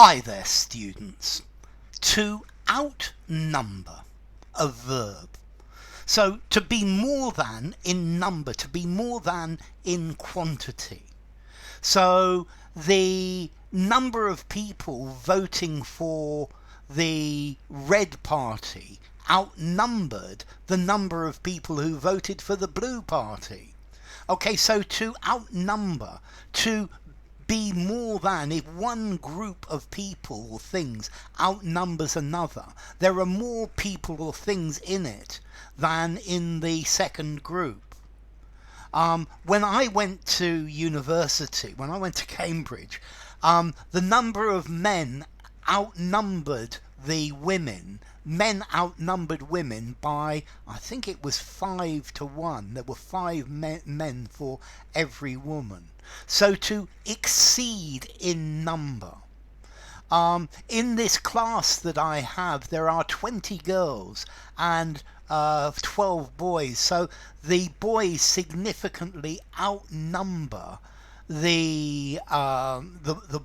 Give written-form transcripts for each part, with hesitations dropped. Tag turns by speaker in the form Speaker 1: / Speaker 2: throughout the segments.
Speaker 1: Hi there, students. To outnumber, a verb. So to be more than in number, to be more than in quantity. So the number of people voting for the Red Party outnumbered the number of people who voted for the Blue Party. Okay, so to outnumber, to be more than, if one group of people or things outnumbers another, there are more people or things in it than in the second group. When I went to university, when I went to Cambridge, the number of men outnumbered the women. Men outnumbered women by, I think it was 5-1. There were 5 men for every woman. So to exceed in number. In this class that I have, there are 20 girls and 12 boys. So the boys significantly outnumber the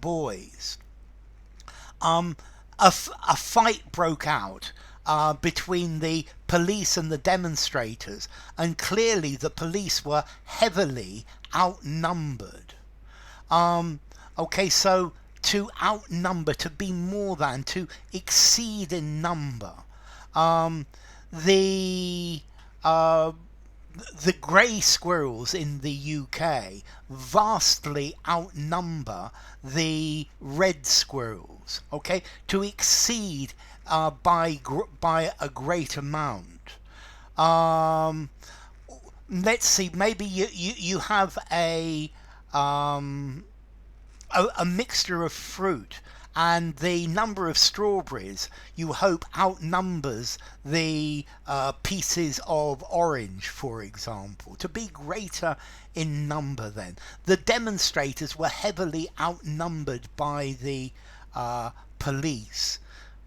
Speaker 1: boys. A fight broke out between the police and the demonstrators, and clearly the police were heavily outnumbered. Okay, so to outnumber, to be more than, to exceed in number. The grey squirrels in the UK vastly outnumber the red squirrels. Okay, to exceed by a great amount. Let's see. Maybe you have a mixture of fruit, and the number of strawberries you hope outnumbers the pieces of orange, for example. To be greater in number then. The demonstrators were heavily outnumbered by the police.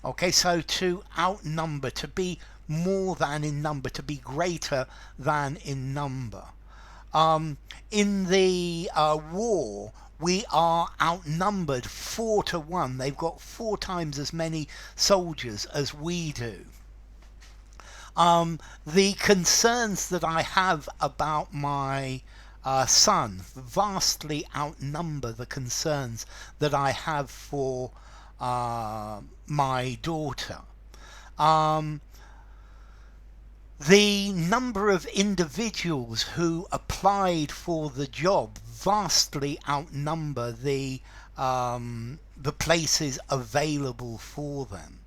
Speaker 1: Okay, so to outnumber, to be more than in number, to be greater than in number. In the war, we are outnumbered 4-1. They've got 4 times as many soldiers as we do. The concerns that I have about my son vastly outnumber the concerns that I have for my daughter. The number of individuals who applied for the job vastly outnumber the places available for them.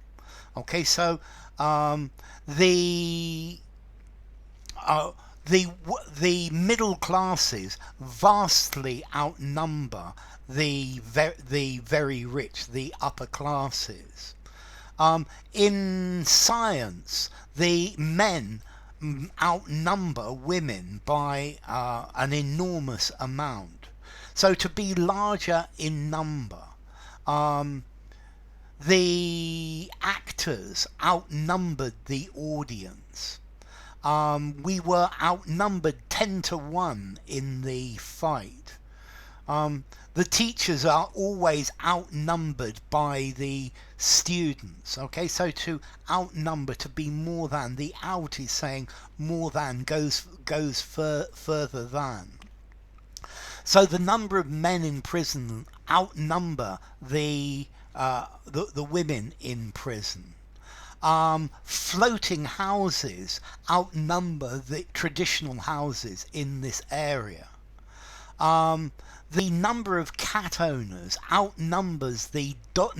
Speaker 1: Okay, so the middle classes vastly outnumber the very rich, the upper classes. In science, the men outnumber women by an enormous amount. So to be larger in number, the actors outnumbered the audience. We were outnumbered 10-1 in the fight. The teachers are always outnumbered by the students. Okay, so to outnumber, to be more than, the out is saying more than, goes further than. So the number of men in prison outnumber the women in prison. Floating houses outnumber the traditional houses in this area. The number of cat owners outnumbers the dog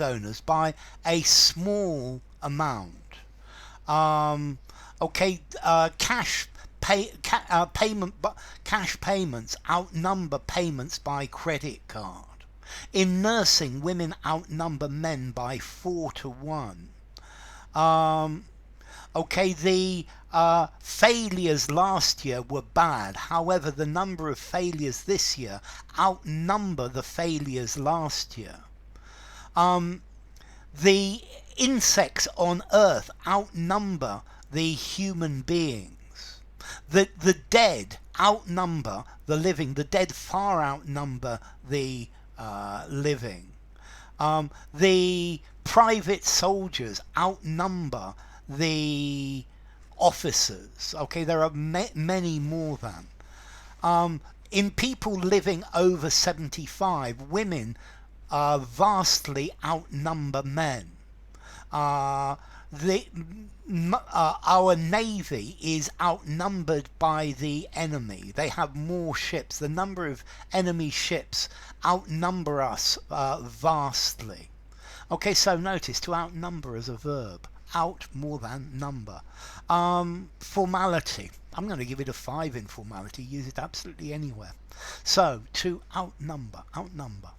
Speaker 1: owners by a small amount. Cash payments outnumber payments by credit card. In nursing, women outnumber men by 4-1. The failures last year were bad. However, the number of failures this year outnumber the failures last year. The insects on Earth outnumber the human beings. The dead outnumber the living. The dead far outnumber the living. The private soldiers outnumber the officers. Okay, there are many more than. In people living over 75, women vastly outnumber men. Uh, our navy is outnumbered by the enemy. They have more ships. The number of enemy ships outnumber us vastly. Okay, so notice to outnumber as a verb. Out more than number. Formality. I'm going to give it a 5 in formality. Use it absolutely anywhere. So to outnumber, outnumber.